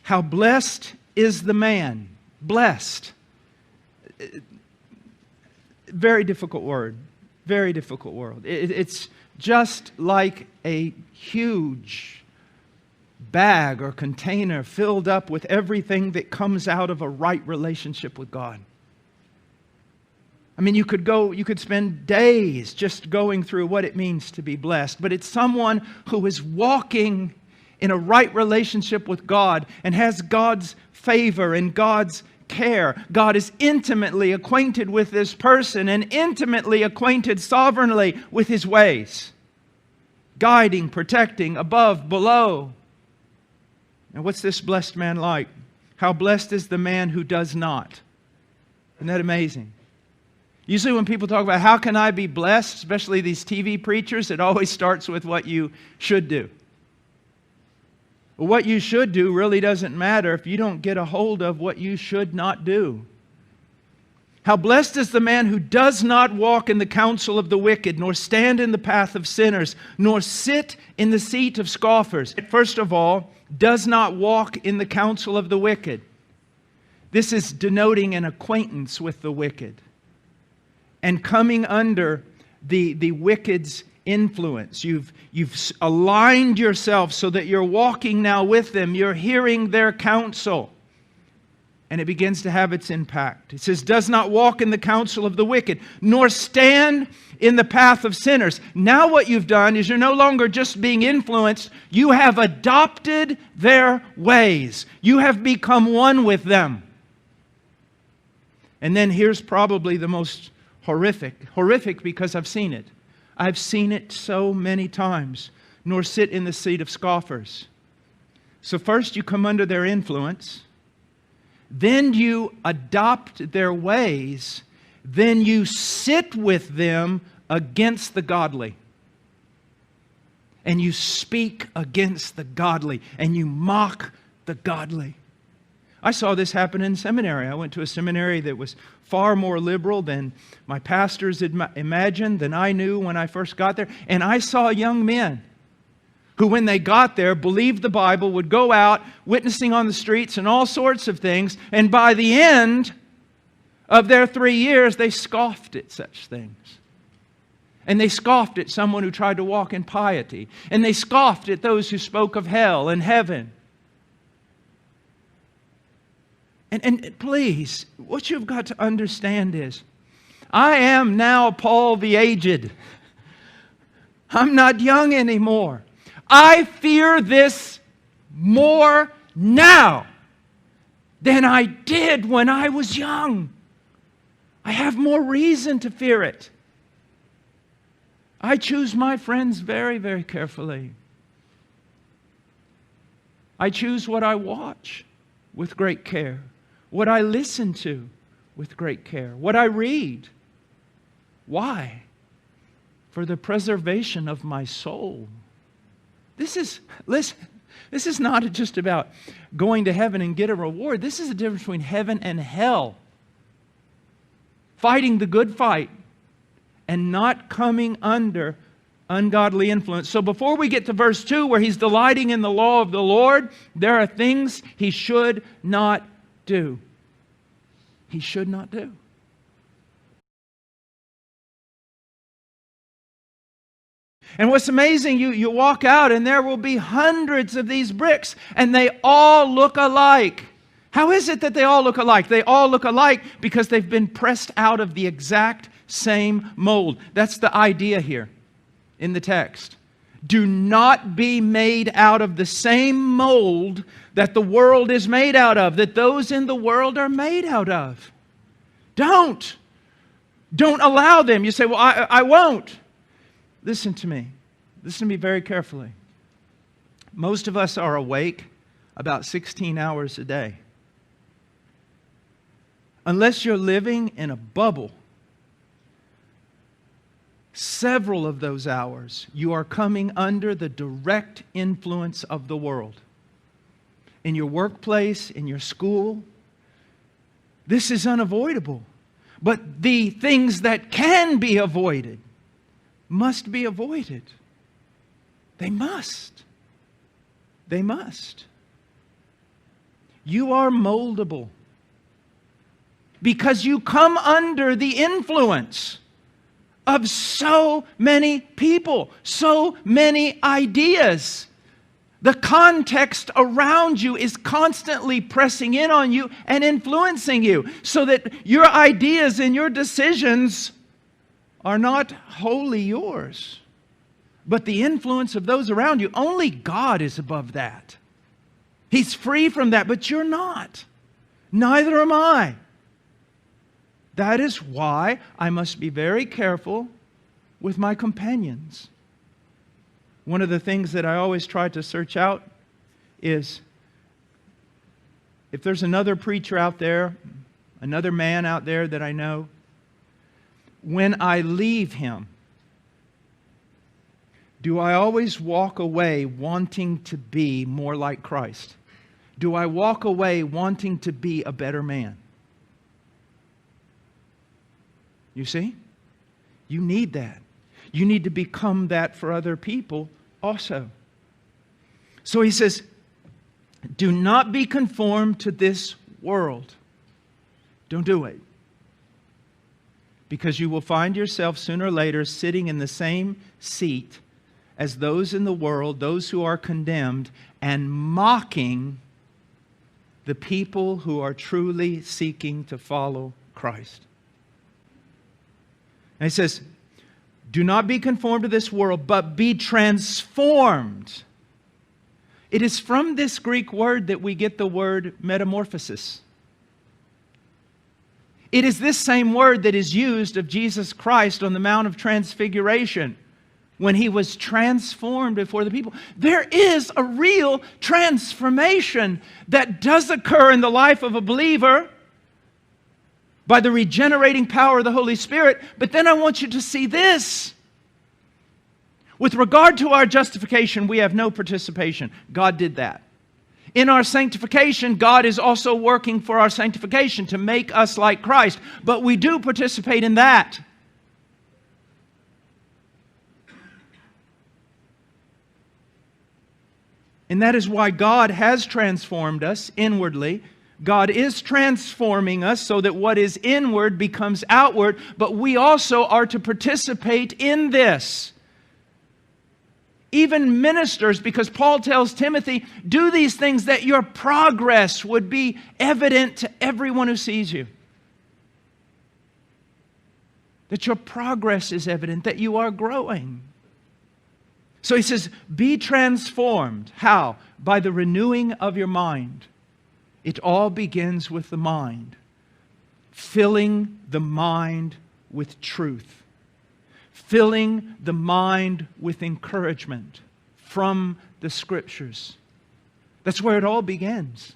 How blessed is the man. Blessed. Very difficult word. Very difficult word. It's just like a huge bag or container filled up with everything that comes out of a right relationship with God. I mean, you could spend days just going through what it means to be blessed, but it's someone who is walking in a right relationship with God and has God's favor and God's care. God is intimately acquainted with this person and intimately acquainted sovereignly with His ways. Guiding, protecting, above, below. And what's this blessed man like? How blessed is the man who does not? Isn't that amazing? Usually when people talk about how can I be blessed, especially these TV preachers, it always starts with what you should do. Well, what you should do really doesn't matter if you don't get a hold of what you should not do. How blessed is the man who does not walk in the counsel of the wicked, nor stand in the path of sinners, nor sit in the seat of scoffers. First of all, does not walk in the counsel of the wicked. This is denoting an acquaintance with the wicked and coming under the wicked's influence. You've aligned yourself so that you're walking now with them. You're hearing their counsel. And it begins to have its impact. It says, does not walk in the counsel of the wicked, nor stand in the path of sinners. Now what you've done is you're no longer just being influenced. You have adopted their ways. You have become one with them. And then here's probably the most horrific because I've seen it. I've seen it so many times. Nor sit in the seat of scoffers. So first you come under their influence. Then you adopt their ways. Then you sit with them against the godly. And you speak against the godly. And you mock the godly. I saw this happen in seminary. I went to a seminary that was far more liberal than my pastors had imagined, than I knew when I first got there. And I saw young men who, when they got there, believed the Bible, would go out witnessing on the streets and all sorts of things. And by the end of their 3 years, they scoffed at such things. And they scoffed at someone who tried to walk in piety. And they scoffed at those who spoke of hell and heaven. And please, what you've got to understand is, I am now Paul the aged. I'm not young anymore. I fear this more now than I did when I was young. I have more reason to fear it. I choose my friends very, very carefully. I choose what I watch with great care, what I listen to with great care, what I read. Why? For the preservation of my soul. Listen, this is not just about going to heaven and get a reward. This is the difference between heaven and hell. Fighting the good fight and not coming under ungodly influence. So before we get to verse 2, where he's delighting in the law of the Lord, there are things he should not do. He should not do. And what's amazing, you walk out and there will be hundreds of these bricks and they all look alike. How is it that they all look alike? They all look alike because they've been pressed out of the exact same mold. That's the idea here in the text. Do not be made out of the same mold that the world is made out of, that those in the world are made out of. Don't allow them. You say, well, I won't. Listen to me. Listen to me very carefully. Most of us are awake about 16 hours a day. Unless you're living in a bubble, several of those hours you are coming under the direct influence of the world. In your workplace, in your school. This is unavoidable. But the things that can be avoided must be avoided. They must. They must. You are moldable. Because you come under the influence of so many people, so many ideas. The context around you is constantly pressing in on you and influencing you, so that your ideas and your decisions are not wholly yours, but the influence of those around you. Only God is above that. He's free from that, but you're not. Neither am I. That is why I must be very careful with my companions. One of the things that I always try to search out is, if there's another preacher out there, another man out there that I know, when I leave him, do I always walk away wanting to be more like Christ? Do I walk away wanting to be a better man? You see? You need that. You need to become that for other people also. So he says, do not be conformed to this world. Don't do it. Because you will find yourself sooner or later sitting in the same seat as those in the world, those who are condemned, and mocking the people who are truly seeking to follow Christ. And he says, do not be conformed to this world, but be transformed. It is from this Greek word that we get the word metamorphosis. It is this same word that is used of Jesus Christ on the Mount of Transfiguration, when He was transformed before the people. There is a real transformation that does occur in the life of a believer by the regenerating power of the Holy Spirit. But then I want you to see this. With regard to our justification, we have no participation. God did that. In our sanctification, God is also working for our sanctification to make us like Christ. But we do participate in that. And that is why God has transformed us inwardly. God is transforming us so that what is inward becomes outward, but we also are to participate in this. Even ministers, because Paul tells Timothy, do these things that your progress would be evident to everyone who sees you. That your progress is evident, that you are growing. So he says, be transformed. How? By the renewing of your mind. It all begins with the mind. Filling the mind with truth. Filling the mind with encouragement from the Scriptures. That's where it all begins.